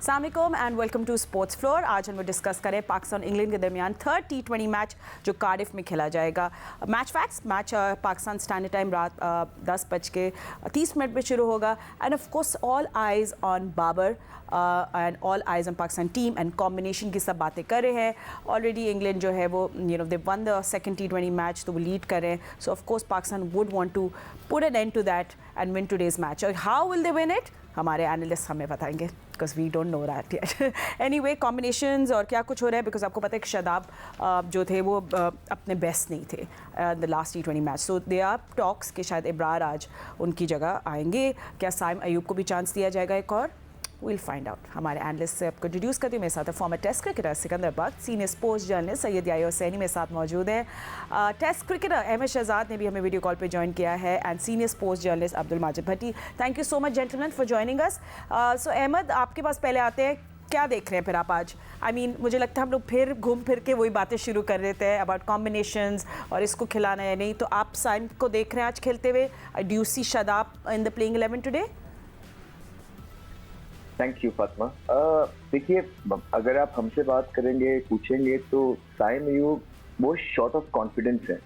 अस्सलाम and welcome to sports floor. आज हम डिस्कस करें पाकिस्तान इंग्लैंड के दरमियान थर्ड T20 मैच जो कार्डिफ में खेला जाएगा। Match facts, match Pakistan standard time रात 10:30 पे शुरू होगा and of course all eyes on Babar and all eyes on Pakistan team and combination की सब बातें कर रहे हैं। ऑलरेडी इंग्लैंड जो है वो they won the second T20 match, तो वो लीड कर रहे हैं। So of course Pakistan would want to put an end to that and win today's match. और how will they win it, हमारे एनालिस्ट हमें बताएंगे because we don't know that yet. Anyway, combinations और क्या कुछ हो रहा है, बिकॉज आपको पता है कि शादाब जो थे वो अपने बेस्ट नहीं थे the last T20 match. So they are talks कि शायद इब्रार आज उनकी जगह आएंगे। क्या साइम अयूब को भी चांस दिया जाएगा एक और? Will find out. हमारे एनालिस्ट से आपको इंट्रोड्यूस करती हूँ। मेरे साथ है former test cricketer Sikandar Bakht, senior sports journalist Syed Yahya Hussaini मेरे साथ मौजूद है। टेस्ट क्रिकेटर अहमद शहजाद ने भी हमें वीडियो कॉल पे ज्वाइन किया है and senior sports journalist Abdul Majid Bhatti. Thank you so much gentleman for joining us. So Ahmed, आपके पास पहले आते हैं, क्या देख रहे हैं फिर आप आज? मुझे लगता है हम लोग फिर घूम फिर के वही बातें शुरू कर रहे थे अबाउट कॉम्बिनेशंस और इसको खिलाना है नहीं, तो आप साइम को देख रहे हैं आज खेलते हुए? Do you see Shadab in the playing 11 today? Thank you Fatima. देखिए, अगर आप हमसे बात करेंगे, पूछेंगे, तो साइम अयूब वो शॉर्ट ऑफ कॉन्फिडेंस है।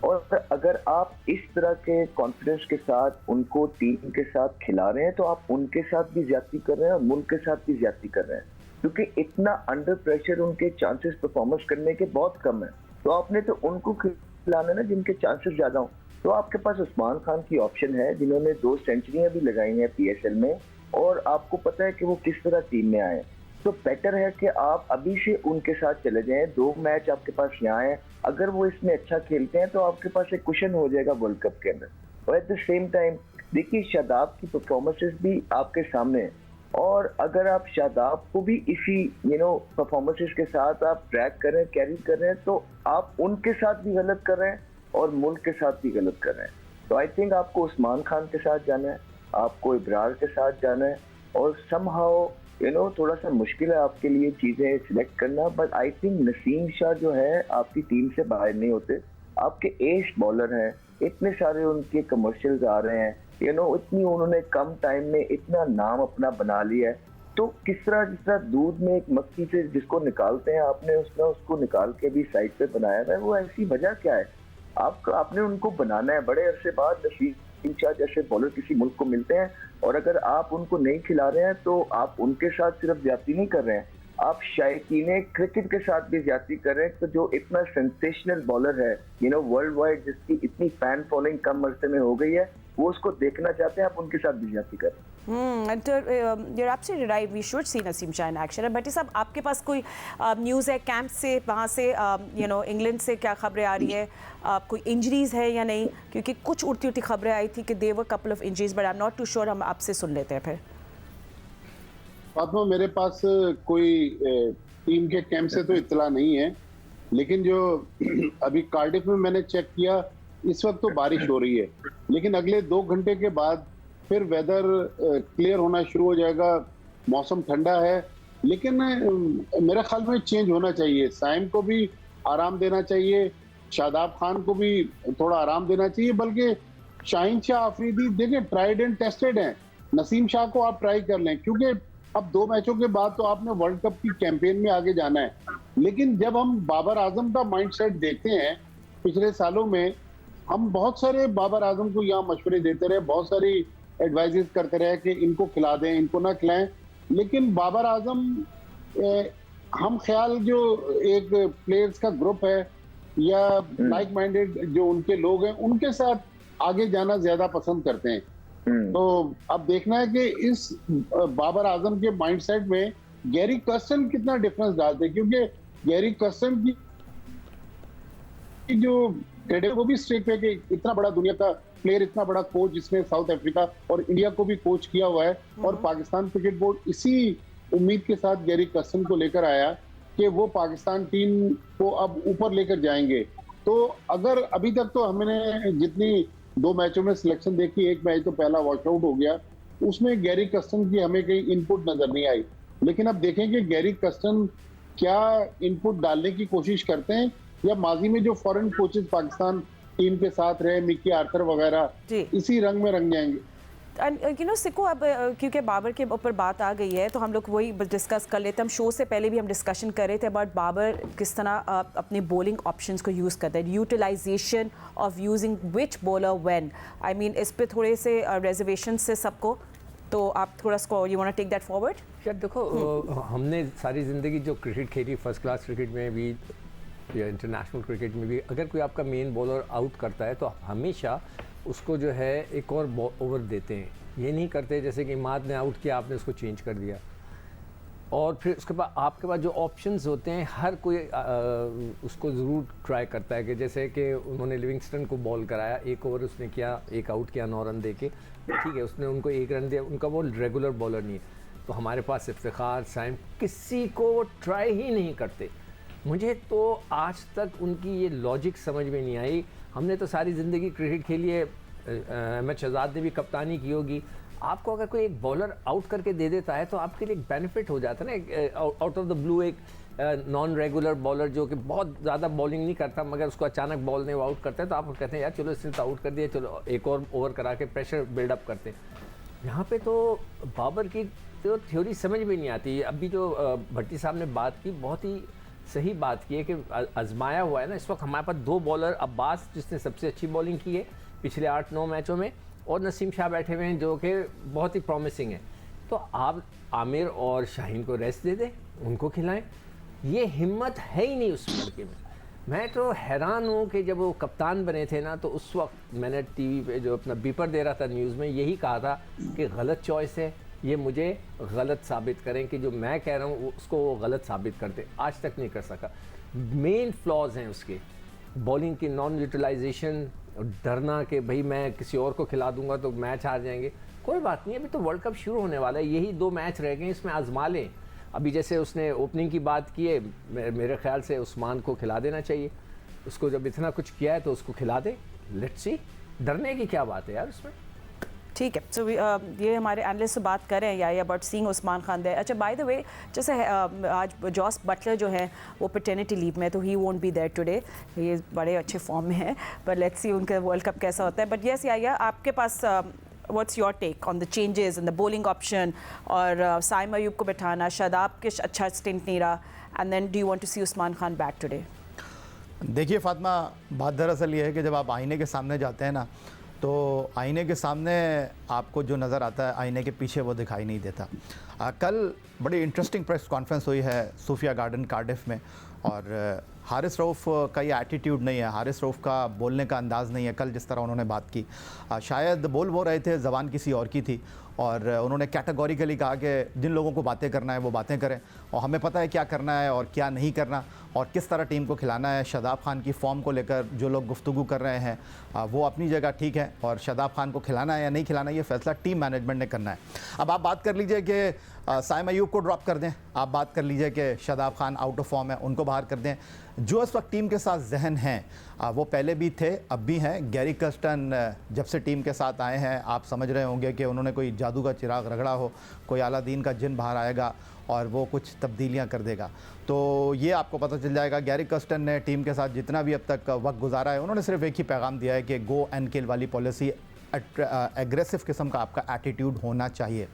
और अगर आप इस तरह के कॉन्फिडेंस के साथ उनको टीम के साथ खिला रहे हैं, तो आप उनके साथ भी ज्यादती कर रहे हैं और मुल्क के साथ भी ज्यादती कर रहे हैं, क्योंकि इतना अंडर प्रेशर उनके चांसेस परफॉर्मेंस करने के बहुत कम है। तो आपने तो उनको खिलाना है ना जिनके चांसेस ज्यादा हो। तो आपके पास उस्मान खान की ऑप्शन है, जिन्होंने 2 सेंचुरियां भी लगाई हैं PSL में, और आपको पता है कि वो किस तरह टीम में आए। तो बेटर है कि आप अभी से उनके साथ चले जाएं। 2 मैच आपके पास यहाँ हैं, अगर वो इसमें अच्छा खेलते हैं तो आपके पास एक कुशन हो जाएगा वर्ल्ड कप के अंदर। और एट द सेम टाइम देखिए, शादाब की परफॉर्मेंसेस भी आपके सामने है, और अगर आप शादाब को भी इसी परफॉर्मेंसेस के साथ आप ट्रैक कर रहे हैं, कैरी कर रहे हैं, तो आप उनके साथ भी गलत कर रहे हैं और मुल्क के साथ भी गलत कर रहे हैं। तो आई थिंक आपको उस्मान खान के साथ जाना है, आपको इब्रार के साथ जाना है, और समहाउ थोड़ा सा मुश्किल है आपके लिए चीजें सिलेक्ट करना। But I think Naseem Shah जो है आपकी टीम से बाहर नहीं होते। आपके एस बॉलर हैं, इतने सारे उनके कमर्शियल्स आ रहे हैं, इतनी उन्होंने कम टाइम में इतना नाम अपना बना लिया है। तो किस तरह जिस तरह दूध में एक मक्खी से जिसको निकालते हैं, आपने उसको निकाल के भी साइड पे बनाया है, वो ऐसी वजह क्या है? आपने उनको बनाना है। बड़े अरसे बाद नसीम शाह जैसे बॉलर किसी मुल्क को मिलते हैं, और अगर आप उनको नहीं खिला रहे हैं तो आप उनके साथ सिर्फ ज्यादती नहीं कर रहे हैं, आप शायकीने क्रिकेट के साथ भी ज्यादती कर रहे हैं। तो जो इतना सेंसेशनल बॉलर है वर्ल्ड वाइड, जिसकी इतनी फैन फॉलोइंग कम अरसे में हो गई है, वो उसको देखना चाहते हैं, आप उनके साथ भी ज्यादती कर रहे हैं। You're absolutely right. We should see Naseem Shah in action. भट्टी साहब, आपके पास कोई न्यूज़ है कैंप से, वहाँ से इंग्लैंड से क्या खबरें आ रही है? कोई इंजरीज है या नहीं? क्योंकि कुछ उड़ती उड़ती खबरें आई थी कि there were couple of injuries, but I am not too sure. हम आपसे सुन लेते हैं फिर। फातिमा, मेरे पास कोई टीम के कैंप से तो इत्तला नहीं है, लेकिन जो अभी कार्डिफ में मैंने चेक किया, इस वक्त तो बारिश हो रही है, लेकिन अगले 2 घंटे के बाद फिर वेदर क्लियर होना शुरू हो जाएगा। मौसम ठंडा है, लेकिन मेरे ख्याल में चेंज होना चाहिए। साइम को भी आराम देना चाहिए, शादाब खान को भी थोड़ा आराम देना चाहिए, बल्कि शाहीन शाह अफरीदी देखिए ट्राइड एंड टेस्टेड हैं। नसीम शाह को आप ट्राई कर लें, क्योंकि अब 2 मैचों के बाद तो आपने वर्ल्ड कप की कैंपेन में आगे जाना है। लेकिन जब हम बाबर आजम का माइंडसेट देखते हैं, पिछले सालों में हम बहुत सारे बाबर आजम को यहाँ मशवरे देते रहे, बहुत सारी एडवाइजेस करते रहे कि इनको खिला दें, इनको ना खिलाएं, लेकिन बाबर आजम हम ख्याल जो एक प्लेयर्स का ग्रुप है या लाइक माइंडेड जो उनके लोग हैं, उनके साथ आगे जाना ज्यादा पसंद करते हैं। तो अब देखना है कि इस बाबर आजम के माइंडसेट में गैरी कर्स्टन कितना डिफरेंस डालते हैं, क्योंकि गैरी कर्स्टन की जो क्रेडिट वो भी स्ट्रेट पे कि इतना बड़ा दुनिया का प्लेयर, इतना बड़ा कोच जिसने साउथ अफ्रीका और इंडिया को भी कोच किया हुआ है, और पाकिस्तान क्रिकेट बोर्ड इसी उम्मीद के साथ गैरी कर्स्टन को लेकर आया कि वो पाकिस्तान टीम को अब ऊपर लेकर जाएंगे। तो अगर अभी तक तो हमने जितनी 2 मैचों में सिलेक्शन देखी, 1 मैच तो पहला वॉशआउट हो गया, उसमें गैरी कर्स्टन की हमें कहीं इनपुट नजर नहीं आई। लेकिन अब देखेंगे गैरी कर्स्टन क्या इनपुट डालने की कोशिश करते हैं, या माजी में जो फॉरेन कोचेस पाकिस्तान टीम के साथ रहे, मिकी आर्थर वगैरह, इसी रंग में रंग जाएंगे। यू नो सिको, अब क्योंकि बाबर के ऊपर बात आ गई है तो हम लोग वही डिस्कस कर लेते हैं। हम शो से पहले भी हम डिस्कशन कर रहे थे अबाउट बाबर किस तरह अपने बॉलिंग ऑप्शंस को यूज़ करते हैं, utilization of using which bowler when. I mean इस पे थोड़े से रिजर्वेशन से सबको, तो आप थोड़ा score, you want to take that forward? यार देखो, हमने सारी ज़िंदगी जो क्रिकेट खेली, फर्स्ट क्लास क्रिकेट में भी या इंटरनेशनल क्रिकेट में भी, अगर कोई आपका मेन बॉलर आउट करता है तो हमेशा उसको जो है एक और ओवर देते हैं। ये नहीं करते जैसे कि इमाद ने आउट किया, आपने उसको चेंज कर दिया। और फिर उसके बाद आपके पास जो ऑप्शंस होते हैं, हर कोई उसको ज़रूर ट्राई करता है कि जैसे कि उन्होंने लिविंगस्टन को बॉल कराया, एक ओवर उसने किया, एक आउट किया 9 रन दे के, ठीक है, उसने उनको 1 रन दिया, उनका वो रेगुलर बॉलर नहीं है। तो हमारे पास इफ्तिखार, साइम, किसी को वो ट्राई ही नहीं करते। मुझे तो आज तक उनकी ये लॉजिक समझ में नहीं आई। हमने तो सारी ज़िंदगी क्रिकेट खेली है, अहमद शहजाद ने भी कप्तानी की होगी। आपको अगर कोई एक बॉलर आउट करके दे देता है तो आपके लिए एक बेनिफिट हो जाता है ना, आउट ऑफ द ब्लू एक नॉन रेगुलर बॉलर जो कि बहुत ज़्यादा बॉलिंग नहीं करता मगर उसको अचानक बॉल ने वो आउट करता है, तो आप कहते हैं यार चलो इसने तो आउट कर दिया, चलो एक और ओवर करा के प्रेशर बिल्डअप करते हैं। यहाँ पे तो बाबर की तो थ्योरी समझ में नहीं आती। अभी जो भट्टी साहब ने बात की, बहुत ही सही बात की है कि आजमाया हुआ है ना। इस वक्त हमारे पास 2 बॉलर, अब्बास जिसने सबसे अच्छी बॉलिंग की है पिछले 8-9 मैचों में, और नसीम शाह बैठे हुए हैं जो कि बहुत ही प्रॉमिसिंग है। तो आप आमिर और शाहीन को रेस्ट दे दें, उनको खिलाएं। ये हिम्मत है ही नहीं उस लड़के में। मैं तो हैरान हूँ कि जब वो कप्तान बने थे ना, तो उस वक्त मैंने टीवी पे जो अपना बीपर दे रहा था न्यूज़ में, यही कहा था कि गलत चॉइस है, ये मुझे गलत साबित करें कि जो मैं कह रहा हूँ उसको वो गलत साबित कर दे। आज तक नहीं कर सका। मेन फ्लॉज हैं उसके, बॉलिंग की नॉन यूटिलाइजेशन, डरना कि भाई मैं किसी और को खिला दूंगा तो मैच हार जाएंगे। कोई बात नहीं, अभी तो वर्ल्ड कप शुरू होने वाला है, यही 2 मैच रह गए, इसमें आजमा लें। अभी जैसे उसने ओपनिंग की बात की है, मेरे ख्याल से उस्मान को खिला देना चाहिए। उसको जब इतना कुछ किया है तो उसको खिला दे। लेट्स सी, डरने की क्या बात है यार उसमें। ठीक है, सो ये हमारे एनालिस्ट से बात कर रहे हैं या अबाउट सीइंग उस्मान खान दे। अच्छा, बाय द वे, जैसे आज जॉस बटलर जो है वो पैटर्निटी लीव में, तो he won't be there today. ये बड़े अच्छे फॉर्म में है, पर लेट्स सी उनका वर्ल्ड कप कैसा होता है। बट यस या आपके पास what's your take on the changes in the bowling option, और साइम अयूब को बैठाना, शादाब के अच्छा स्टिंट नहीं रहा, and then do you want to see Usman Khan back today? देखिए फातिमा, बात दरअसल ये है कि जब आप आईने के सामने जाते हैं ना, तो आईने के सामने आपको जो नज़र आता है आईने के पीछे वो दिखाई नहीं देता। कल बड़ी इंटरेस्टिंग प्रेस कॉन्फ्रेंस हुई है सूफिया गार्डन कार्डिफ में, और हारिस रऊफ़ का ये एटीट्यूड नहीं है, हारिस रऊफ़ का बोलने का अंदाज़ नहीं है। कल जिस तरह उन्होंने बात की, शायद बोल वो रहे थे, ज़बान किसी और की थी, और उन्होंने कैटेगोरिकली कहा कि जिन लोगों को बातें करना है वो बातें करें, और हमें पता है क्या करना है और क्या नहीं करना, और किस तरह टीम को खिलाना है। शादाब खान की फॉर्म को लेकर जो लोग गुफ्तगू कर रहे हैं वो अपनी जगह ठीक है, और शादाब खान को खिलाना है या नहीं खिलाना, ये फैसला टीम मैनेजमेंट ने करना है। अब आप बात कर लीजिए कि साइम अयूब को ड्रॉप कर दें, आप बात कर लीजिए कि Shadab Khan out of form है, उनको बाहर कर दें। जो इस वक्त टीम के साथ जहन हैं वो पहले भी थे, अब भी हैं। गैरी कर्स्टन जब से टीम के साथ आए हैं, आप समझ रहे होंगे कि उन्होंने कोई जादू का चिराग रगड़ा हो, कोई अलादीन का जिन बाहर आएगा और वो कुछ तब्दीलियां कर देगा। तो ये आपको पता चल जाएगा। गैरी कर्स्टन ने टीम के साथ जितना भी अब तक वक्त गुजारा है, उन्होंने सिर्फ एक ही पैगाम दिया है कि गो एंड किल वाली पॉलिसी, एग्रेसिव किस्म का आपका एटीट्यूड होना चाहिए।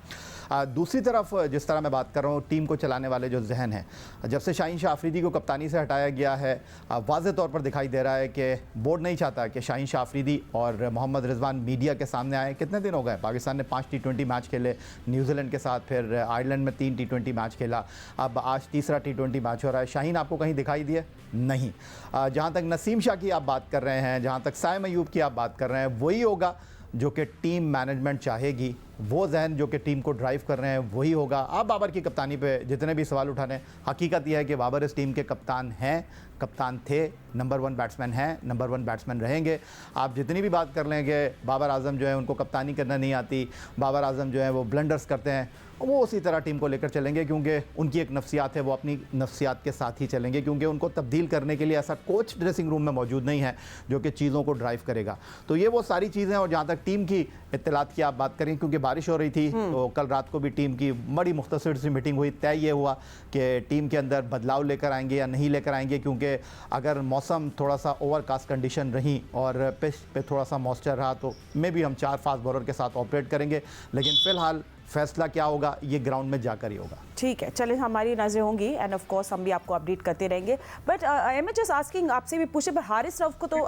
दूसरी तरफ जिस तरह मैं बात कर रहा हूँ, टीम को चलाने वाले जो जहन है, जब से शाहीन शाह अफरीदी को कप्तानी से हटाया गया है, वाज़े तौर पर दिखाई दे रहा है कि बोर्ड नहीं चाहता कि शाहीन शाह अफरीदी और मोहम्मद रिजवान मीडिया के सामने आए। कितने दिन हो गए, पाकिस्तान ने 5 T20 मैच खेले, न्यूजीलैंड के साथ, फिर आयरलैंड में 3 T20 मैच खेला, अब आज तीसरा T20 मैच हो रहा है। शाहीन आपको कहीं दिखाई दिए? नहीं। जहाँ तक नसीम शाह की आप बात कर रहे हैं, जहाँ तक साइम अयूब की आप बात कर रहे हैं, वही होगा जो कि टीम मैनेजमेंट चाहेगी, वो जहन जो कि टीम को ड्राइव कर रहे हैं वही होगा। आप बाबर की कप्तानी पे जितने भी सवाल उठाने, हकीकत यह है कि बाबर इस टीम के कप्तान हैं, कप्तान थे, नंबर 1 बैट्समैन हैं, नंबर 1 बैट्समैन रहेंगे। आप जितनी भी बात कर लेंगे बाबर आजम जो है उनको कप्तानी करना नहीं आती, बाबर आजम जो है वो ब्लंडर्स करते हैं, वो उसी तरह टीम को लेकर चलेंगे, क्योंकि उनकी एक नफ्सियात है, वो अपनी नफ्सियात के साथ ही चलेंगे, क्योंकि उनको तब्दील करने के लिए ऐसा कोच ड्रेसिंग रूम में मौजूद नहीं है जो कि चीज़ों को ड्राइव करेगा। तो ये वो सारी चीज़ें। और जहाँ तक टीम की इत्तलात की आप बात करें, क्योंकि बारिश हो रही थी, तो कल रात को भी टीम की बड़ी मुख्तसर सी मीटिंग हुई। तय ये हुआ कि टीम के अंदर बदलाव लेकर आएंगे या नहीं लेकर आएंगे, क्योंकि कि अगर मौसम थोड़ा सा ओवरकास्ट कंडीशन रही और पिच पे थोड़ा सा मॉइस्चर रहा तो मे भी हम 4 फास्ट बॉलर के साथ ऑपरेट करेंगे, लेकिन फ़िलहाल फैसला क्या होगा ये ग्राउंड में जाकर ही होगा। ठीक है, चलिए हमारी नज़रें होंगी एंड ऑफ कोर्स हम भी आपको अपडेट करते रहेंगे। But I am just asking, आपसे भी पूछे, पर हारिस रऊफ को तो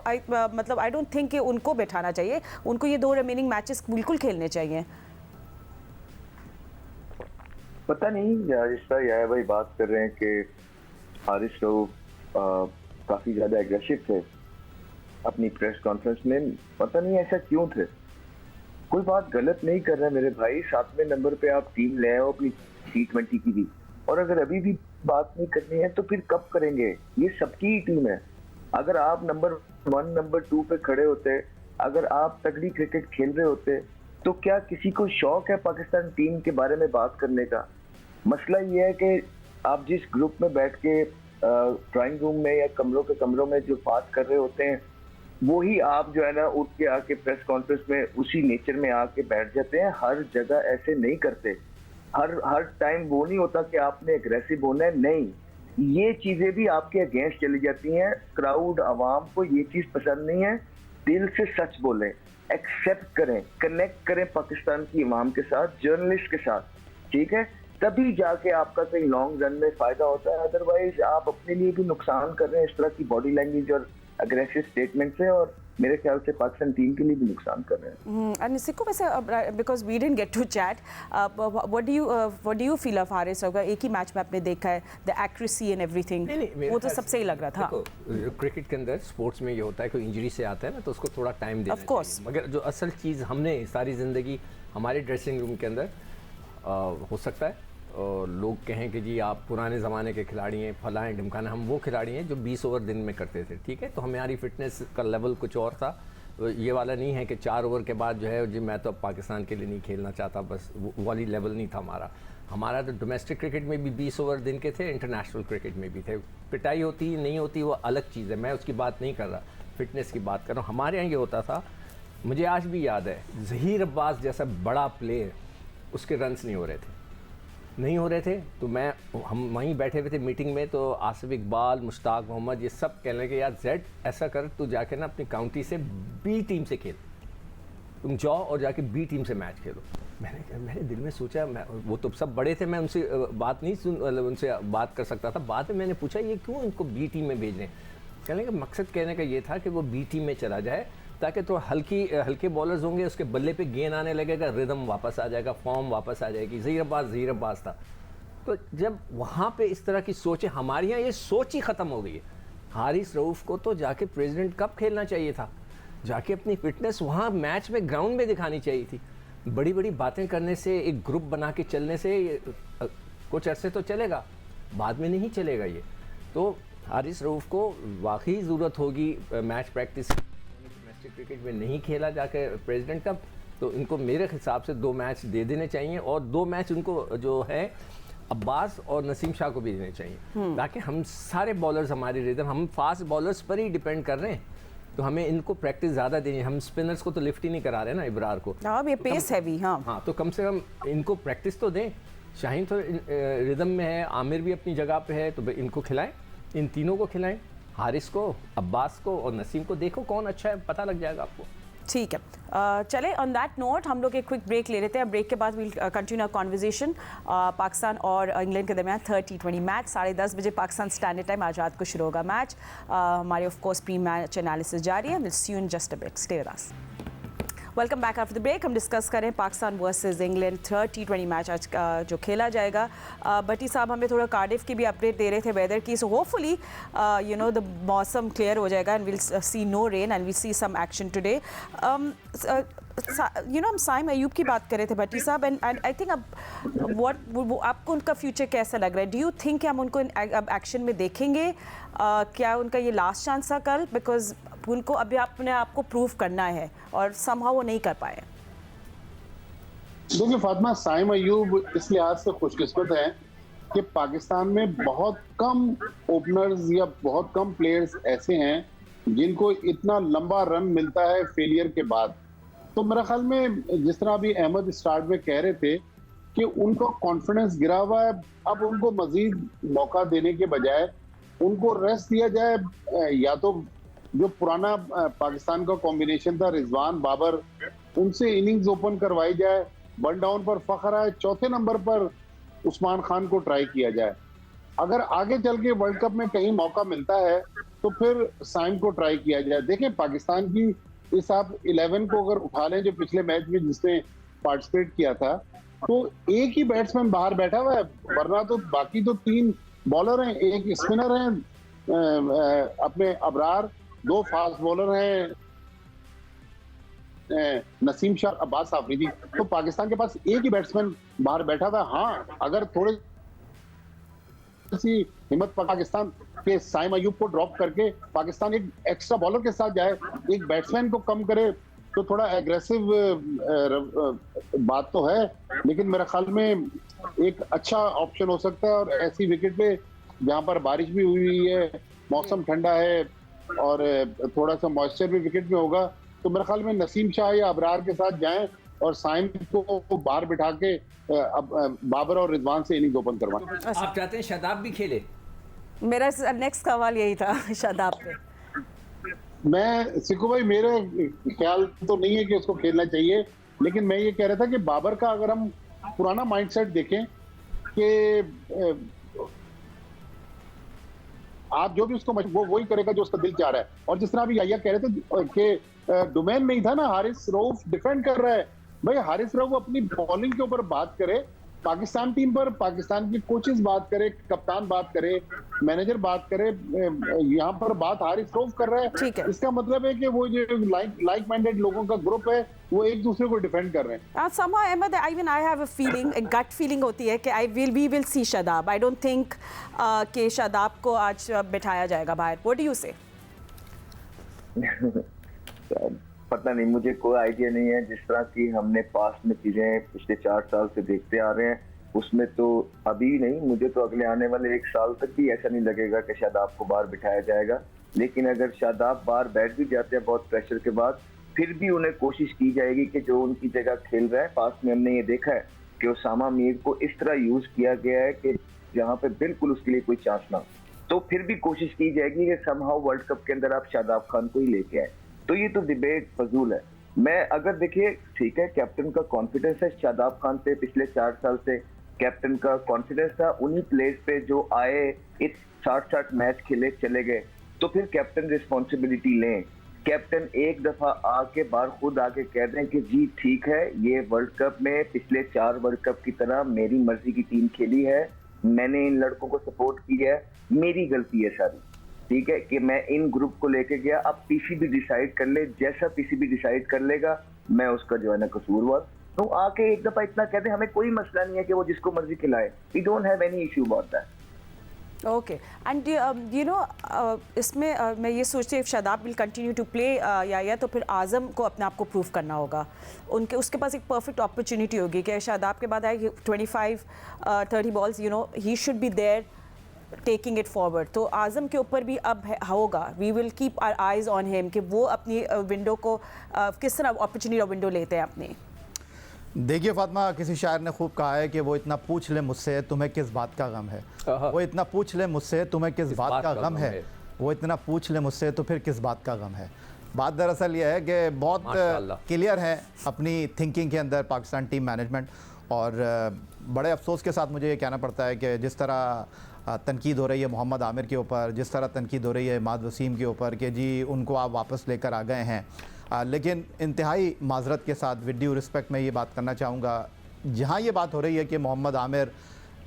मतलब आई डोंट थिंक कि उनको बैठाना चाहिए, उनको ये 2 रिमेनिंग मैचेस बिल्कुल खेलने चाहिए। पता नहीं, जिस तरह याया भाई बात कर रहे हैं कि हारिस रऊफ काफी ज्यादा एग्रेसिव थे अपनी प्रेस कॉन्फ्रेंस में, पता नहीं ऐसा क्यों थे। कोई बात गलत नहीं कर रहे मेरे भाई, 7वें नंबर पे आप टीम ले आओ अपनी T20 की भी, और अगर अभी भी बात नहीं करनी है तो फिर कब करेंगे? ये सबकी ही टीम है। अगर आप नंबर 1 नंबर 2 पे खड़े होते, अगर आप तगड़ी क्रिकेट खेल रहे होते, तो क्या किसी को शौक है पाकिस्तान टीम के बारे में बात करने का? मसला ये है कि आप जिस ग्रुप में बैठ के ड्राइंग रूम में या कमरों में जो बात कर रहे होते हैं, वो ही आप जो है ना उठ के आके प्रेस कॉन्फ्रेंस में उसी नेचर में आके बैठ जाते हैं। हर जगह ऐसे नहीं करते, हर टाइम वो नहीं होता कि आपने एग्रेसिव होना है, नहीं, ये चीजें भी आपके अगेंस्ट चली जाती हैं। क्राउड आवाम को ये चीज पसंद नहीं है। दिल से सच बोलें, एक्सेप्ट करें, कनेक्ट करें पाकिस्तान की आवाम के साथ, जर्नलिस्ट के साथ, ठीक है, तभी जाके आपका कहीं लॉन्ग रन में फायदा होता है। अदरवाइज आप अपने लिए भी नुकसान कर रहे हैं इस तरह की बॉडी लैंग्वेज और अग्रेसिव स्टेटमेंट से, और मेरे ख्याल से पाकिस्तान टीम के लिए भी नुकसान कर रहे हैं। And Sikku, वैसे because we didn't get to chat, what do you feel of Haris Rauf? एक ही मैच में आपने देखा है, the accuracy and everything, वो तो सबसे ही लग रहा था। क्रिकेट के अंदर स्पोर्ट्स में ये होता है, कोई इंजरी से आता है ना तो उसको थोड़ा टाइम देना चाहिए, मगर जो असल चीज़ हमने सारी ज़िंदगी हमारे ड्रेसिंग रूम के अंदर हो सकता है और लोग कहें कि जी आप पुराने ज़माने के खिलाड़ी हैं, फलाएं ढिमकाना, हम वो खिलाड़ी हैं जो 20 ओवर दिन में करते थे, ठीक है, तो हमारी फिटनेस का लेवल कुछ और था। ये वाला नहीं है कि 4 ओवर के बाद जो है जी मैं तो अब पाकिस्तान के लिए नहीं खेलना चाहता, बस वो वाली लेवल नहीं था हमारा तो डोमेस्टिक क्रिकेट में भी 20 ओवर दिन के थे, इंटरनेशनल क्रिकेट में भी थे। पिटाई होती नहीं होती वो अलग चीज़ है, मैं उसकी बात नहीं कर रहा, फिटनेस की बात कर रहा हूँ। हमारे यहाँ ये होता था, मुझे आज भी याद है, ज़हीर अब्बास जैसा बड़ा प्लेयर, उसके रन्स नहीं हो रहे थे तो हम वहीं बैठे हुए थे मीटिंग में, तो आसिफ इकबाल, मुश्ताक मोहम्मद, ये सब कहने लगे यार जेड ऐसा कर, तू जाके ना अपनी काउंटी से बी टीम से खेल, तुम जाओ और जाके बी टीम से मैच खेलो। मैंने दिल में सोचा, वो तो सब बड़े थे, मैं उनसे उनसे बात कर सकता था। बाद में मैंने पूछा ये क्यों इनको बी टीम में भेज रहे हैं? कहने का मकसद कहने का ये था कि वो बी टीम में चला जाए ताकि तो हल्के बॉलर्स होंगे, उसके बल्ले पे गेंद आने लगेगा, रिदम वापस आ जाएगा, फॉर्म वापस आ जाएगी। ज़हीर अब्बास था। तो जब वहाँ पे इस तरह की सोचें, हमारे यहाँ ये सोच ही ख़त्म हो गई है। हारिस रऊफ को तो जाके प्रेसिडेंट कप खेलना चाहिए था, जाके अपनी फिटनेस वहाँ मैच में ग्राउंड में दिखानी चाहिए थी। बड़ी बड़ी बातें करने से, एक ग्रुप बना के चलने से कुछ अरसे तो चलेगा, बाद में नहीं चलेगा ये। तो हारिस रऊफ को वाकई ज़रूरत होगी मैच प्रैक्टिस, क्रिकेट में नहीं खेला जाके प्रेसिडेंट कप, तो इनको मेरे हिसाब से 2 मैच दे देने चाहिए, और 2 मैच उनको जो है अब्बास और नसीम शाह को भी देने चाहिए, ताकि हम सारे बॉलर्स, हमारे रिदम, हम फास्ट बॉलर्स पर ही डिपेंड कर रहे हैं, तो हमें इनको प्रैक्टिस ज़्यादा देनी है। हम स्पिनर्स को तो लिफ्ट ही नहीं करा रहे ना, इब्रार को, ये पेस है भी, हाँ, तो कम से कम इनको प्रैक्टिस तो दें। शाहीन तो रिदम में है, आमिर भी अपनी जगह पे है, तो इनको खिलाएं, इन तीनों को खिलाएं, हारिस को, अब्बास को और नसीम को। देखो कौन अच्छा है, पता लग जाएगा आपको। ठीक है, चले ऑन दैट नोट हम लोग एक क्विक ब्रेक ले लेते हैं। ब्रेक के बाद विल कंटिन्यू कॉन्वर्जेशन पाकिस्तान और इंग्लैंड के दरमियान 3rd T20 मैच 10:30 बजे पाकिस्तान स्टैंडर्ड टाइम आज रात को शुरू होगा मैच। हमारे of course pre match analysis जारी है। Will see you in just a bit, stay with us. Welcome back after the break. हम डिस्कस करें Pakistan versus England 3rd T20 match आज जो खेला जाएगा। भट्टी साहब हमें थोड़ा कार्डिफ की भी अपडेट दे रहे थे वेदर की, सो होपफुली द मौसम क्लियर हो जाएगा and will see no rain and will see some action today. हम साइम अयूब की बात कर रहे थे भट्टी साहब, एंड आई थिंक अब आपको उनका फ्यूचर कैसा लग रहा है? डू यू थिंक कि हम उनको अब एक्शन में देखेंगे? क्या उनका ये लास्ट चांस था कल? बिकॉज उनको अभी अपने आप को प्रूव करना है और समहाउ वो नहीं कर पाए। देखिए फातिमा, साइम अयूब इस लिहाज से खुशकिस्मत है कि पाकिस्तान में बहुत कम ओपनर्स या बहुत कम प्लेयर्स ऐसे हैं जिनको इतना लंबा रन मिलता है फेलियर के बाद। तो मेरे ख्याल में जिस तरह अभी अहमद स्टार्ट में कह रहे थे कि उनको कॉन्फिडेंस गिरा हुआ है, अब उनको मजीद मौका देने के बजाय उनको रेस्ट दिया जाए, या तो जो पुराना पाकिस्तान का कॉम्बिनेशन था रिजवान बाबर, उनसे इनिंग्स ओपन करवाई जाए, 1 डाउन पर फखर आए, चौथे नंबर पर उस्मान खान को ट्राई किया जाए। अगर आगे चल के वर्ल्ड कप में कहीं मौका मिलता है तो फिर साइम को ट्राई किया जाए। देखें पाकिस्तान की इस आप 11 को अगर उठा लें जो पिछले मैच में जिसने पार्टिसिपेट किया था, तो एक ही बैट्समैन बाहर बैठा हुआ है, वरना तो बाकी तो 3 बॉलर हैं, एक स्पिनर हैं अपने अबरार, 2 फास्ट बॉलर हैं नसीम शाह, अब्बास आफरीदी। तो पाकिस्तान के पास एक ही बैट्समैन बाहर बैठा था। हाँ, अगर थोड़ी सी हिम्मत पाकिस्तान के साइम अयूब को ड्रॉप करके पाकिस्तान एक एक्स्ट्रा बॉलर के साथ जाए, एक बैट्समैन को कम करे, तो थोड़ा एग्रेसिव बात तो है, लेकिन मेरे ख्याल में एक अच्छा ऑप्शन हो सकता है। और ऐसी विकेट पे जहां पर बारिश भी हुई है, मौसम ठंडा है और थोड़ा सा मॉइस्चर भी विकेट में होगा, तो मेरे ख्याल में नसीम शाह या अबरार के साथ जाएं और साइम को बाहर बिठा के बाबर और रिजवान से इनिंग्स ओपन करवाएं। आप चाहते हैं शादाब भी खेले? मेरा नेक्स्ट सवाल यही था शादाब पे। मैं सिक्कू भाई, मेरे ख्याल तो नहीं है कि उसको खेलना चाहिए, लेकिन मैं ये कह रहा था कि बाबर का अगर हम पुराना माइंडसेट देखें कि आप जो भी उसको वो वही करेगा जो उसका दिल चाह रहा है। और जिस तरह अभी याया कह रहे थे कि डोमेन में ही था ना, हारिस रऊफ डिफेंड कर रहा है, भाई हारिस रऊफ अपनी बॉलिंग के ऊपर बात करे, पाकिस्तान टीम पर पाकिस्तान की कोचेस बात करे, कप्तान बात करे, मैनेजर बात करे, यहाँ पर बात हारिस रऊफ कर रहा है। इसका मतलब है कि वो जो लाइक माइंडेड लोगों का ग्रुप है वो एक दूसरे को डिफेंड कर रहे हैं। somehow Ahmed, even I have a feeling, a gut feeling होती है कि we will see Shadab. I don't think कि शादाब को आज बिठाया जाएगा बाहर। What do you say? पता नहीं, मुझे कोई आइडिया नहीं है। जिस तरह की हमने पास में चीजें पिछले 4 साल से देखते आ रहे हैं, उसमें तो अभी नहीं, मुझे तो अगले आने वाले 1 साल तक भी ऐसा नहीं लगेगा कि शादाब को बाहर बिठाया जाएगा। लेकिन अगर शादाब बाहर बैठ भी जाते हैं बहुत प्रेशर के बाद, फिर भी उन्हें कोशिश की जाएगी कि जो उनकी जगह खेल रहा है, पास में हमने ये देखा है कि उसामा मीर को इस तरह यूज किया गया है कि जहाँ पे बिल्कुल उसके लिए कोई चांस ना, तो फिर भी कोशिश की जाएगी कि समहाउ वर्ल्ड कप के अंदर आप शादाब खान को ही लेके आए। तो ये तो डिबेट फजूल है। मैं अगर देखिए, ठीक है, कैप्टन का कॉन्फिडेंस है शादाब खान पे, पिछले 4 साल से कैप्टन का कॉन्फिडेंस था उन्हीं प्लेस पे जो आए, 60 मैच खेले चले गए, तो फिर कैप्टन रिस्पॉन्सिबिलिटी लें। कैप्टन एक दफा आके बाहर खुद आके कह दें कि जी ठीक है, ये वर्ल्ड कप में पिछले 4 वर्ल्ड कप की तरह मेरी मर्जी की टीम खेली है, मैंने इन लड़कों को सपोर्ट किया है, मेरी गलती है सारी, ठीक है, कि मैं इन ग्रुप को लेके गया। अब पीसीबी डिसाइड कर ले, जैसा पीसीबी डिसाइड कर लेगा, मैं उसका जो है ना कसूरवार। तो आके एक दफा इतना कह दे, हमें कोई मसला नहीं है कि वो जिसको मर्जी खिलाए, we don't have any issue about that. Okay, and you know इसमें मैं ये सोचती हूँ Shadab will continue to play या तो फिर आज़म को अपने आप को प्रूव करना होगा। उसके पास एक परफेक्ट अपॉर्चुनिटी होगी कि शादाब के बाद आए 25-30 balls, you know he should be there taking it forward. तो आज़म के ऊपर भी अब होगा, we will keep our eyes on him कि वो अपनी विंडो को किस तरह अपॉर्चुनिटी विंडो लेते हैं अपनी। देखिए फातिमा, किसी शायर ने खूब कहा है कि वो इतना पूछ ले मुझसे तुम्हें किस बात का गम है, वो इतना पूछ ले मुझसे तुम्हें किस बात का गम है, वो इतना पूछ ले मुझसे तो फिर किस बात का गम है। बात दरअसल ये है कि बहुत क्लियर है अपनी थिंकिंग के अंदर पाकिस्तान टीम मैनेजमेंट, और बड़े अफसोस के साथ मुझे ये कहना पड़ता है कि जिस तरह तनकीद हो रही है मोहम्मद आमिर के ऊपर, जिस तरह तनकीद हो रही है इमाद वसीम के ऊपर कि जी उनको आप वापस लेकर आ गए हैं, लेकिन इंतहाई माजरत के साथ विद ड्यू रिस्पेक्ट मैं ये बात करना चाहूँगा, जहाँ ये बात हो रही है कि मोहम्मद आमिर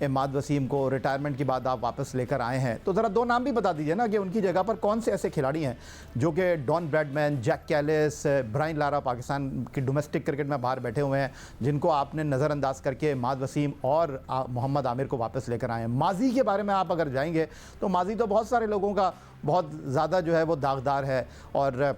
इमाद वसीम को रिटायरमेंट के बाद आप वापस लेकर आए हैं, तो ज़रा 2 नाम भी बता दीजिए ना कि उनकी जगह पर कौन से ऐसे खिलाड़ी हैं जो कि Don Bradman, Jack Kallis, Brian Lara Pakistan की डोमेस्टिक क्रिकेट में बाहर बैठे हुए हैं, जिनको आपने नज़रअंदाज करके इमाद वसीम और मोहम्मद आमिर को वापस लेकर आए हैं। माजी के बारे में आप अगर जाएंगे तो माजी तो बहुत सारे लोगों का बहुत ज़्यादा जो है वो दागदार है, और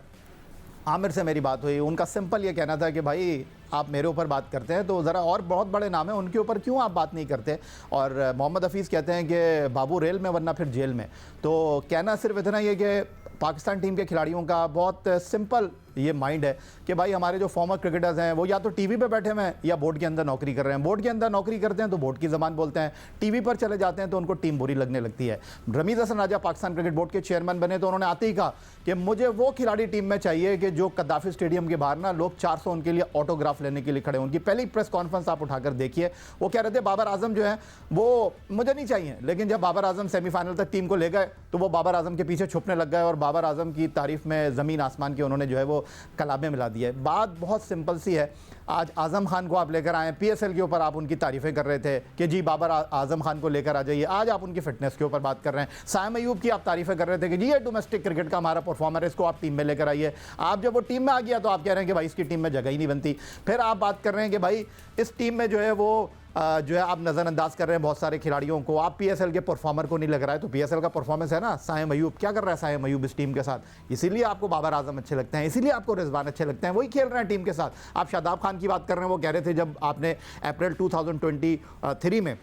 आमिर से मेरी बात हुई, उनका सिंपल ये कहना था कि भाई आप मेरे ऊपर बात करते हैं तो ज़रा और बहुत बड़े नाम हैं उनके ऊपर क्यों आप बात नहीं करते। और मोहम्मद हफीज़ कहते हैं कि बाबू रेल में वरना फिर जेल में। तो कहना सिर्फ इतना ही है कि पाकिस्तान टीम के खिलाड़ियों का बहुत सिंपल ये माइंड है कि भाई हमारे जो फॉर्मर क्रिकेटर्स हैं वो या तो टीवी पे बैठे हुए हैं या बोर्ड के अंदर नौकरी कर रहे हैं। बोर्ड के अंदर नौकरी करते हैं तो बोर्ड की ज़बान बोलते हैं, टीवी पर चले जाते हैं तो उनको टीम बुरी लगने लगती है। रमीज़ हसन राजा पाकिस्तान क्रिकेट बोर्ड के चेयरमैन बने तो उन्होंने आते ही कहा कि मुझे वो खिलाड़ी टीम में चाहिए कि जो कद्दाफी स्टेडियम के बाहर ना लोग 400 उनके लिए ऑटोग्राफ लेने के लिए खड़े। उनकी पहली प्रेस कॉन्फ्रेंस आप उठाकर देखिए, वो कह रहे थे बाबर आजम जो है वो मुझे नहीं चाहिए, लेकिन जब बाबर आजम सेमीफाइनल तक टीम को ले गए तो वो बाबर आजम के पीछे छुपने लग गए और बाबर आजम की तारीफ में ज़मीन आसमान की उन्होंने जो है वो कलाबें मिला दी है। बात बहुत सिंपल सी है, आज आजम खान को आप लेकर आए, पीएसएल के ऊपर आप उनकी तारीफ़ें कर रहे थे कि जी बाबर आजम खान को लेकर आ जाइए, आज आप उनकी फिटनेस के ऊपर बात कर रहे हैं। साइम अयूब की आप तारीफ़ें कर रहे थे कि जी ये डोमेस्टिक क्रिकेट का हमारा परफॉर्मर है, इसको आप टीम में लेकर आइए। आप जब वो टीम में आ गया तो आप कह रहे हैं कि भाई इसकी टीम में जगह ही नहीं बनती। फिर आप बात कर रहे हैं कि भाई इस टीम में जो है वो जो है आप नज़रअंदाज कर रहे हैं बहुत सारे खिलाड़ियों को, आप पीएसएल के परफॉर्मर को नहीं लग रहा है। तो पीएसएल का परफॉर्मेंस है ना, साइम अयूब क्या कर रहा है साइम अयूब इस टीम के साथ, इसीलिए आपको बाबर आजम अच्छे लगते हैं, इसीलिए आपको रिजवान अच्छे लगते हैं, वही खेल रहे हैं टीम के साथ। आप शादाब खान की बात कर रहे हैं, वो कह रहे थे जब आपने अप्रैल 2023 में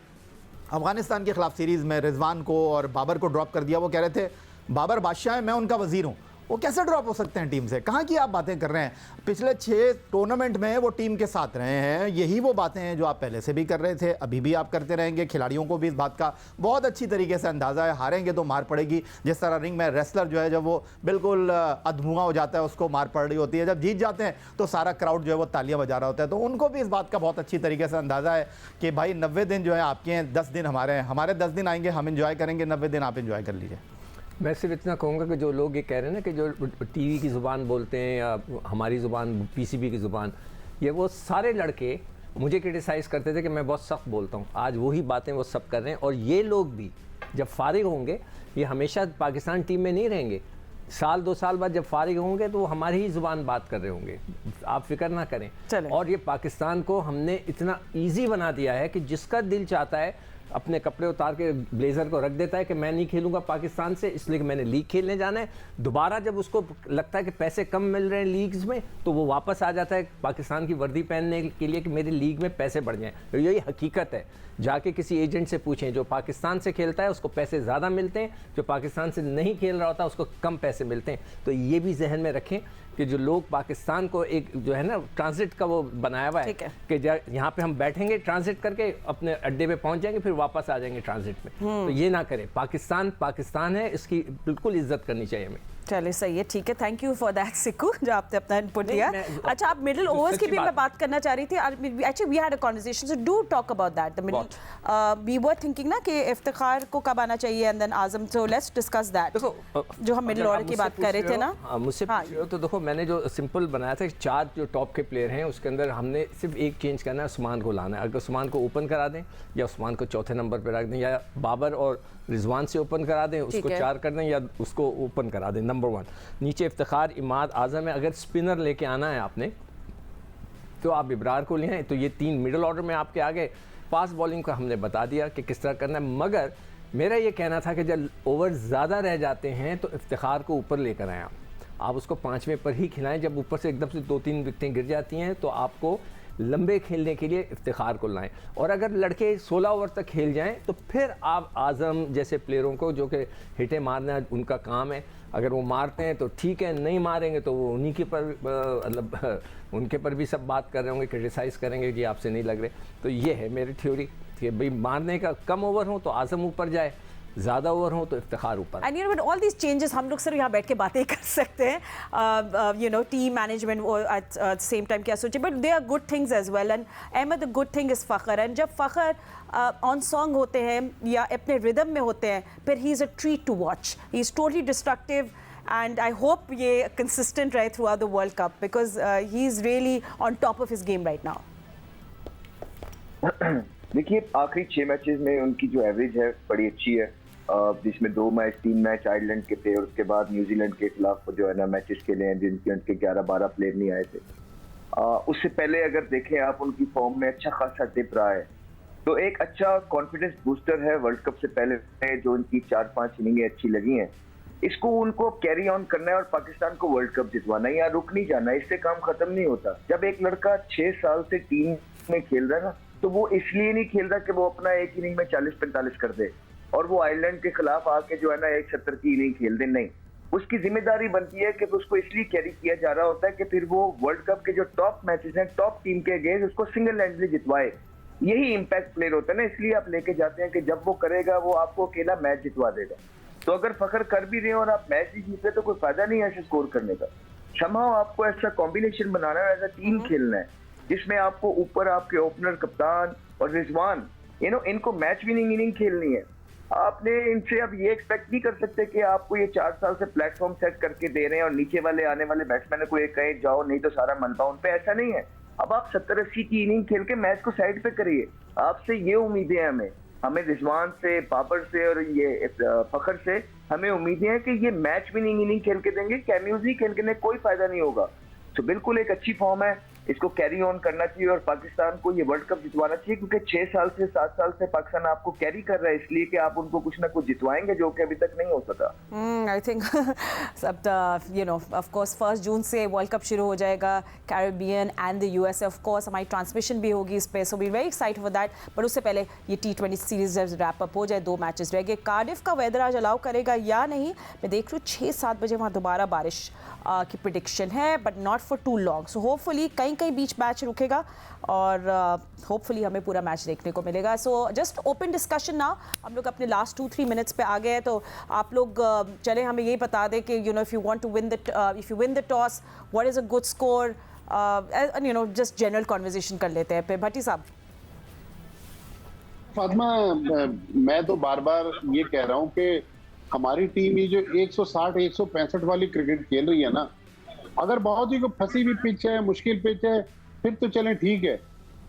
अफगानिस्तान के खिलाफ सीरीज़ में रिजवान को और बाबर को ड्रॉप कर दिया, वो कह रहे थे बाबर बादशाह है, मैं उनका वजीर हूँ। वो कैसे ड्रॉप हो सकते हैं टीम से, कहाँ की आप बातें कर रहे हैं। पिछले 6 टूर्नामेंट में वो टीम के साथ रहे हैं, यही वो बातें हैं जो आप पहले से भी कर रहे थे, अभी भी आप करते रहेंगे। खिलाड़ियों को भी इस बात का बहुत अच्छी तरीके से अंदाज़ा है, हारेंगे तो मार पड़ेगी। जिस तरह रिंग में रेसलर जो है जब वो बिल्कुल अधमुआ हो जाता है उसको मार पड़ रही होती है, जब जीत जाते हैं तो सारा क्राउड जो है वो तालियां बजा रहा होता है। तो उनको भी इस बात का बहुत अच्छी तरीके से अंदाज़ा है कि भाई 90 दिन जो है आपके हैं, 10 दिन हमारे हैं, हमारे 10 दिन आएंगे, हम इंजॉय करेंगे, 90 दिन आप इंजॉय कर लीजिए। मैं सिर्फ इतना कहूँगा कि जो लोग ये कह रहे हैं ना कि जो टीवी की ज़ुबान बोलते हैं या हमारी ज़ुबान पीसीबी की ज़ुबान, ये वो सारे लड़के मुझे क्रिटिसाइज़ करते थे कि मैं बहुत सख्त बोलता हूँ। आज वही बातें वो सब कर रहे हैं और ये लोग भी जब फारिग होंगे, ये हमेशा पाकिस्तान टीम में नहीं रहेंगे, साल 2 साल बाद जब फारिग होंगे तो वो हमारी ही ज़ुबान बात कर रहे होंगे, आप फिक्र ना करें। और ये पाकिस्तान को हमने इतना ईजी बना दिया है कि जिसका दिल चाहता है अपने कपड़े उतार के ब्लेज़र को रख देता है कि मैं नहीं खेलूंगा पाकिस्तान से, इसलिए कि मैंने लीग खेलने जाना है। दोबारा जब उसको लगता है कि पैसे कम मिल रहे हैं लीग्स में तो वो वापस आ जाता है पाकिस्तान की वर्दी पहनने के लिए कि मेरी लीग में पैसे बढ़ जाएं। तो यही हकीकत है, जाके किसी एजेंट से पूछें, जो पाकिस्तान से खेलता है उसको पैसे ज़्यादा मिलते हैं, जो पाकिस्तान से नहीं खेल रहा होता उसको कम पैसे मिलते हैं। तो ये भी जहन में रखें कि जो लोग पाकिस्तान को एक जो है ना ट्रांजिट का वो बनाया हुआ है कि यहाँ पे हम बैठेंगे ट्रांजिट करके अपने अड्डे पे पहुँच जाएंगे फिर वापस आ जाएंगे ट्रांजिट में, तो ये ना करें। पाकिस्तान पाकिस्तान है, इसकी बिल्कुल इज्जत करनी चाहिए हमें। चलिए सही है, ठीक है, थैंक यू फॉर दैट सिक्कू, जो आपने अपना इनपुट दिया। अच्छा, आप मिडिल ओवर्स की भी मैं बात करना चाह रही थी। Actually we had a conversation, so do talk about that. The middle we were thinking ना कि इफ्तिखार को कब आना चाहिए and then Azam, so let's discuss that. जो हम मिडिल ऑर्डर की बात कर रहे थे ना, मुझसे तो देखो मैंने जो सिंपल बनाया था 4 जो टॉप के प्लेयर हैं उसके अंदर हमने सिर्फ एक चेंज करना है, उस्मान को लाना है। अगर उस्मान को ओपन करा दें या उस्मान को चौथे नंबर पर रख दें या बाबर और रिजवान से ओपन करा दें, उसको 4 कर दें या उसको ओपन करा दें नंबर 1। नीचे इफ्तिखार इमाद आजम है। अगर स्पिनर लेके आना है आपने तो आप इब्रार को ले आए। तो ये 3 मिडिल ऑर्डर में आपके आगे। फास्ट बॉलिंग का हमने बता दिया कि किस तरह करना है, मगर मेरा ये कहना था कि जब ओवर ज़्यादा रह जाते हैं तो इफ्तिखार को ऊपर लेकर आएँ। आप उसको 5वें पर ही खिलाएं। जब ऊपर से एकदम से 2-3 विकेटें गिर जाती हैं तो आपको लंबे खेलने के लिए इफ्तिखार को लाएं। और अगर लड़के 16 ओवर तक खेल जाएं तो फिर आप आज़म जैसे प्लेयरों को, जो कि हिटें मारना उनका काम है, अगर वो मारते हैं तो ठीक है, नहीं मारेंगे तो वो उन्हीं के पर मतलब उनके पर भी सब बात कर रहे होंगे, क्रिटिसाइज़ करेंगे कि आपसे नहीं लग रहे। तो ये है मेरी थ्योरी कि भाई मारने का कम ओवर हो तो आज़म ऊपर जाए, ज़्यादा ओवर हो तो इफ्तिखार ऊपर। And you know all these changes हम लोग सिर्फ यहाँ बैठ के बातें कर सकते हैं, you know team management at same time क्या सोचे, but they are good things as well. And Ahmed the good thing is Fakhar, and जब फ़ख्र ऑन सॉन्ग होते हैं या अपने रिदम में होते हैं फिर he is a treat to watch. He is totally destructive and I hope ये कंसिस्टेंट रहे throughout the world cup because he is really on top of his game right now. देखिए आखिरी 6 matches में उनकी जो average है बड़ी अच्छी है, जिसमें 2 मैच 3 मैच आयरलैंड के थे और उसके बाद न्यूजीलैंड के खिलाफ जो है ना मैचेस खेले हैं जिनके 11-12 प्लेयर नहीं आए थे। उससे पहले अगर देखें आप उनकी फॉर्म में अच्छा खासा डिप रहा है, तो एक अच्छा कॉन्फिडेंस बूस्टर है वर्ल्ड कप से पहले जो उनकी 4-5 इनिंगें अच्छी लगी हैं, इसको उनको कैरी ऑन करना है और पाकिस्तान को वर्ल्ड कप जितवाना है। यहाँ रुक नहीं जाना, इससे काम खत्म नहीं होता। जब एक लड़का 6 साल से टीम में खेल रहा है ना, तो वो इसलिए नहीं खेल रहा कि वो अपना एक इनिंग में 40-45 कर दे और वो आयरलैंड के खिलाफ आके जो है ना 170 की इनिंग खेल दे, नहीं। उसकी जिम्मेदारी बनती है कि उसको इसलिए कैरी किया जा रहा होता है कि फिर वो वर्ल्ड कप के जो टॉप मैचेस हैं टॉप टीम के अगेंस्ट उसको सिंगल हैंडली जितवाए। यही इम्पैक्ट प्लेयर होता है ना, इसलिए आप लेके जाते हैं कि जब वो करेगा वो आपको अकेला मैच जितवा देगा। तो अगर फखर कर भी रहे हो और आप मैच नहीं जीते तो कोई फायदा नहीं है ऐसे स्कोर करने का। समहाउ आपको ऐसा कॉम्बिनेशन बनाना है, ऐसा टीम खेलना है जिसमें आपको ऊपर आपके ओपनर कप्तान और रिजवान इनको मैच विनिंग इनिंग खेलनी है। आपने इनसे अब ये एक्सपेक्ट नहीं कर सकते कि आपको ये 4 साल से प्लेटफॉर्म सेट करके दे रहे हैं और नीचे वाले आने वाले बैट्समैन को ये कहे जाओ नहीं तो सारा मलबा उन पे, ऐसा नहीं है। अब आप 70-80 की इनिंग खेल के मैच को साइड पे करिए। आपसे ये उम्मीदें हैं हमें रिजवान से, बाबर से और ये फखर से हमें उम्मीदें हैं कि ये मैच विनिंग इनिंग खेल के देंगे, कैमियोज ही खेल के कोई फायदा नहीं होगा। तो बिल्कुल एक अच्छी फॉर्म है, इसको कैरी ऑन करना चाहिए और पाकिस्तान को ये वर्ल्ड कप जितवाना चाहिए, क्योंकि 6 साल से 7 साल से पाकिस्तान आपको कैरी कर रहा है इसलिए कि आप उनको कुछ ना कुछ जितवाएंगे जो कि अभी तक नहीं हो सका। आई थिंक सब ऑफ कोर्स 1 जून से वर्ल्ड कप शुरू हो जाएगा, Caribbean and the USA. Of course हमारी ट्रांसमिशन भी होगी इस पे, so we very excited for that. But उससे पहले ये T20 सीरीज रैप अप हो जाए, 2 मैचेस रह गए। कार्डिफ का वेदर आज अलाउ करेगा या नहीं, मैं देख रही हूँ 6-7 बजे वहाँ दोबारा बारिश की प्रिडिक्शन है, but not for too long. So hopefully कहीं कहीं बीच मैच रुकेगा और होपफुली हमें पूरा मैच देखने को मिलेगा। सो जस्ट ओपन डिस्कशन ना, हम लोग अपने लास्ट 2-3 मिनट्स पे आ गए हैं, तो आप लोग चले हमें यही बता दें कि if you win the toss what is a good score, just general conversation कर लेते हैं। पे भट्टी साहब। फातिमा, मैं तो बार बार ये कह रहा हूँ कि हमारी टीम ये जो 160-165 वाली क्रिकेट खेल रही है ना, अगर बहुत ही फंसी हुई पिच है, मुश्किल पिच है, फिर तो चलें ठीक है,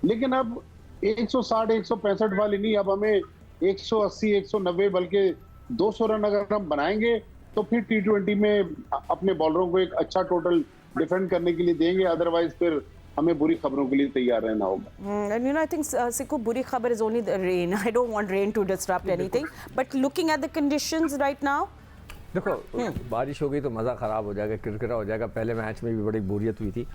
लेकिन अब 160-165 वाली नहीं, अब हमें 180-190 बल्कि 200 रन अगर हम बनाएंगे तो फिर T20 में अपने बॉलरों को एक अच्छा टोटल डिफेंड करने के लिए देंगे, अदरवाइज फिर हमें बुरी खबरों के लिए तैयार रहना होगा। And I think Sikhu, बुरी खबर is only the rain. I don't want rain to disrupt anything. But looking at the conditions right now, देखो बारिश हो गई तो मज़ा ख़राब हो जाएगा, किरकिरा हो जाएगा। पहले मैच में भी बड़ी बोरियत हुई थी।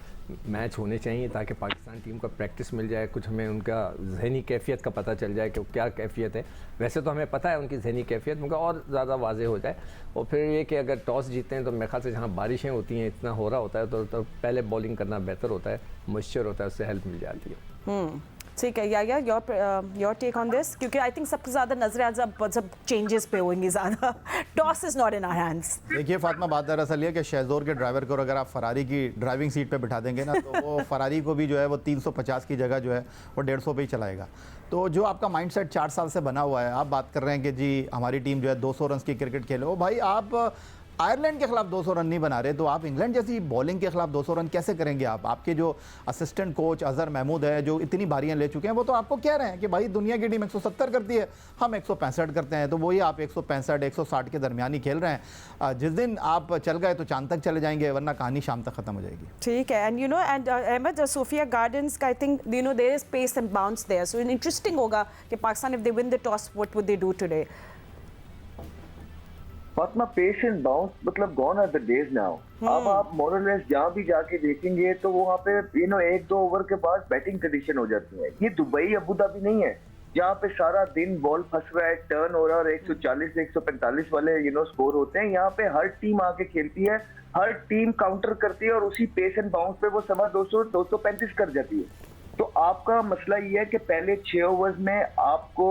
मैच होने चाहिए ताकि पाकिस्तान टीम को प्रैक्टिस मिल जाए, कुछ हमें उनका जहनी कैफियत का पता चल जाए कि क्या कैफियत है। वैसे तो हमें पता है उनकी जहनी कैफियत, मगर और ज़्यादा वाज़ेह हो जाए। और फिर ये कि अगर टॉस जीते हैं तो मेरे ख्याल से जहाँ बारिशें होती हैं, इतना हो रहा होता है, तो पहले बॉलिंग करना बेहतर होता है, मॉइस्चर होता है, उससे हेल्प मिल जाती है। ठीक है, या योर टेक ऑन दिस, क्योंकि आई थिंक सबसे ज़्यादा नजरें आज सब चेंजेस पे होंगी ज़्यादा। Toss is not in our hands. देखिए फातिमा, बात दरअसल ये कि शेजोर के ड्राइवर को अगर आप फरारी की ड्राइविंग सीट पे बिठा देंगे ना, तो वो फरारी को भी जो है वो 350 की जगह जो है वो 150 पे ही चलाएगा। तो जो आपका माइंडसेट 4 साल से बना हुआ है, आप बात कर रहे हैं कि जी हमारी टीम जो है 200 रन की क्रिकेट खेले, ओ भाई आप आयरलैंड के खिलाफ 200 रन नहीं बना रहे, तो आप इंग्लैंड जैसी बॉलिंग के खिलाफ 200 रन कैसे करेंगे आप? आपके जो असिस्टेंट कोच अजहर महमूद है, जो इतनी बारियां ले चुके हैं, वो तो आपको कह रहे हैं कि भाई दुनिया की टीम 170 करती है, हम 165 करते हैं, तो वही आप 165-160 के दरमियान ही खेल रहे हैं। जिस दिन आप चल गए तो चांद तक चले जाएंगे, वरना कहानी शाम तक खत्म हो जाएगी। ठीक है, एंड अहमद, सोफिया गार्डन्स का I think there is pace and bounce there, so interesting होगा कि Pakistan if they win the toss what would they do today? Fatima, pace and bounce मतलब gone are the days now. अब आप मोरलेस जहाँ भी जाके देखेंगे तो वहाँ पे 1-2 ओवर के बाद बैटिंग कंडीशन हो जाती है। ये दुबई अबू धाबी नहीं है जहाँ पे सारा दिन बॉल फंस रहा है, टर्न हो रहा है और 140-145 वाले स्कोर होते हैं। यहाँ पे हर टीम आके खेलती है, हर टीम काउंटर करती है और उसी पेस एंड बाउंस पे वो 200-235 कर जाती है। तो आपका मसला ये है कि पहले 6 ओवर्स में आपको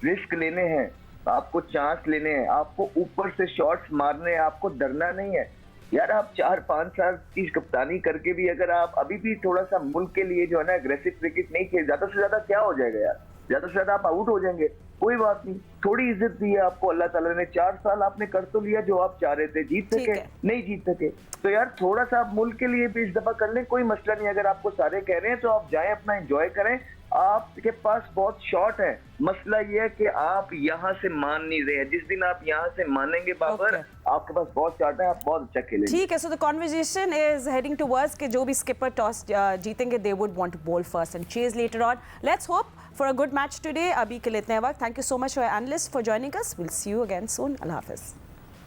रिस्क लेने हैं, आपको चांस लेने हैं, आपको ऊपर से शॉट्स मारने हैं, आपको डरना नहीं है। यार आप 4-5 साल की कप्तानी करके भी अगर आप अभी भी थोड़ा सा मुल्क के लिए जो है ना एग्रेसिव क्रिकेट नहीं खेल, ज्यादा से ज्यादा क्या हो जाएगा यार, ज्यादा से ज्यादा आप आउट हो जाएंगे। कोई बात नहीं, थोड़ी इज्जत दी है आपको अल्लाह ताला ने। 4 साल आपने कर तो लिया जो आप चाह रहे थे, जीत सके नहीं जीत सके, तो यार थोड़ा सा आप मुल्क के लिए भी इस दफा कर लें, कोई मसला नहीं। अगर आपको सारे कह रहे हैं तो आप जाएं, अपना एंजॉय करें। आपके पास बहुत शॉट है, मसला ये है कि आप यहाँ से मान नहीं रहे हैं। जिस दिन आप यहाँ से मानेंगे बाबर, आपके पास बहुत शॉट है, आप बहुत अच्छा खेलेंगे। ठीक है, so the conversation is heading towards कि जो भी स्किपर टॉस जीतेंगे they would want to bowl first and chase later on. Let's hope for a good match today. अभी के लिए इतना वक्त। Thank you so much for analyst for joining us. Will see you again soon. अल्लाह हाफिज़।